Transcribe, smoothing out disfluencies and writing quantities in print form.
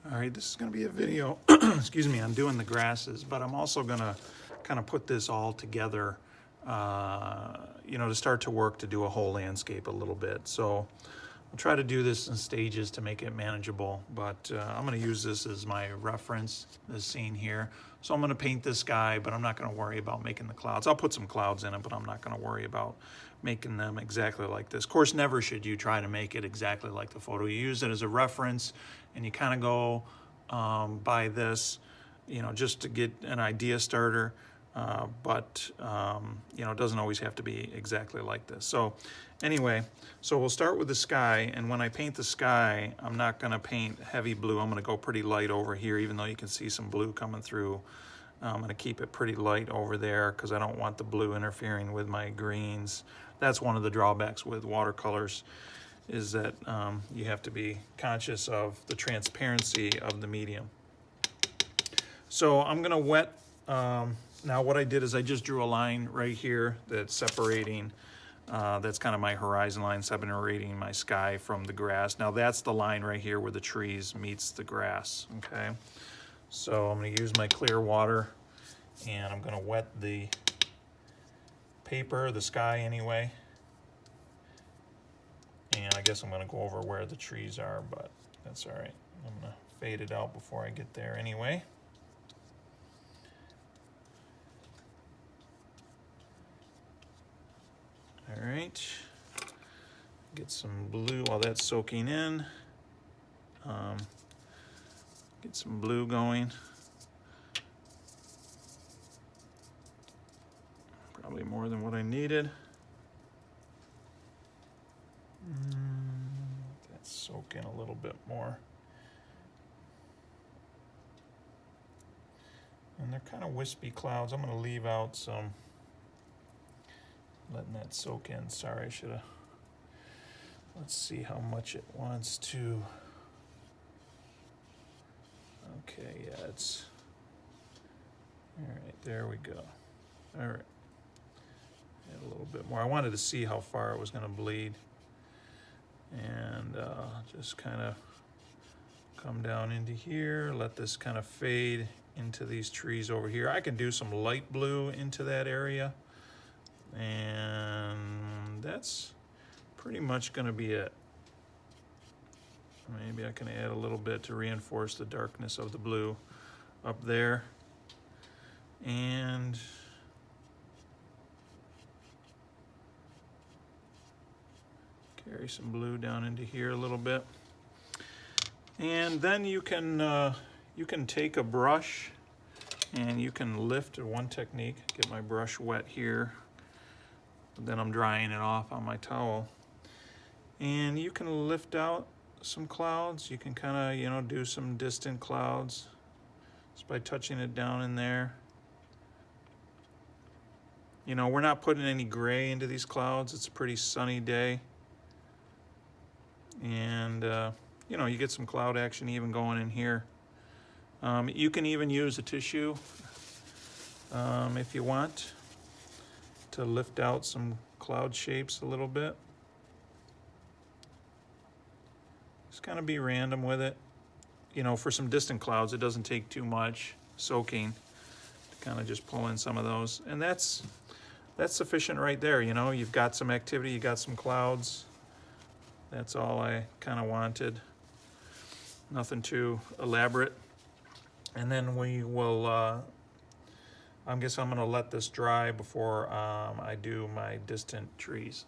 All right, this is going to be a video, excuse me, on doing the grasses, but I'm also going to kind of put this all together, to start to work to do a whole landscape a little bit. So I'll try to do this in stages to make it manageable, but I'm going to use this as my reference, this scene here. So I'm going to paint this guy, but I'm not going to worry about making the clouds. I'll put some clouds in it, but I'm not going to worry about making them exactly like this. Of course, never should you try to make it exactly like the photo. You use it as a reference, and you kind of go by this, just to get an idea starter. But it doesn't always have to be exactly like this. So anyway, so we'll start with the sky, and when I paint the sky, I'm not going to paint heavy blue. I'm going to go pretty light over here, even though you can see some blue coming through. I'm going to keep it pretty light over there because I don't want the blue interfering with my greens. That's one of the drawbacks with watercolors, is that you have to be conscious of the transparency of the medium. So I'm going to wet. Now what I did is I just drew a line right here that's separating, that's kind of my horizon line, separating my sky from the grass. Now that's the line right here where the trees meets the grass, okay? So I'm going to use my clear water, and I'm going to wet the paper, the sky anyway. And I guess I'm going to go over where the trees are, but that's all right. I'm going to fade it out before I get there anyway. All right, get some blue while that's soaking in. Get some blue going. Probably more than what I needed. That's soak in a little bit more. And they're kind of wispy clouds. I'm going to leave out some, letting that soak in. Sorry, I should have. Let's see how much it wants to. Okay, yeah, it's. All right, there we go. All right. Add a little bit more. I wanted to see how far it was going to bleed. And just kind of come down into here. Let this kind of fade into these trees over here. I can do some light blue into that area. And that's pretty much going to be it. Maybe I can add a little bit to reinforce the darkness of the blue up there. And carry some blue down into here a little bit. And then you can take a brush and you can lift. One technique, get my brush wet here. Then I'm drying it off on my towel. And you can lift out some clouds. You can kind of, do some distant clouds just by touching it down in there. We're not putting any gray into these clouds. It's a pretty sunny day. And, you get some cloud action even going in here. You can even use a tissue if you want to lift out some cloud shapes a little bit. Just kind of be random with it. For some distant clouds, it doesn't take too much soaking to kind of just pull in some of those. And that's sufficient right there. You've got some activity, you got some clouds. That's all I kind of wanted. Nothing too elaborate. And then we will, I guess I'm going to let this dry before I do my distant trees.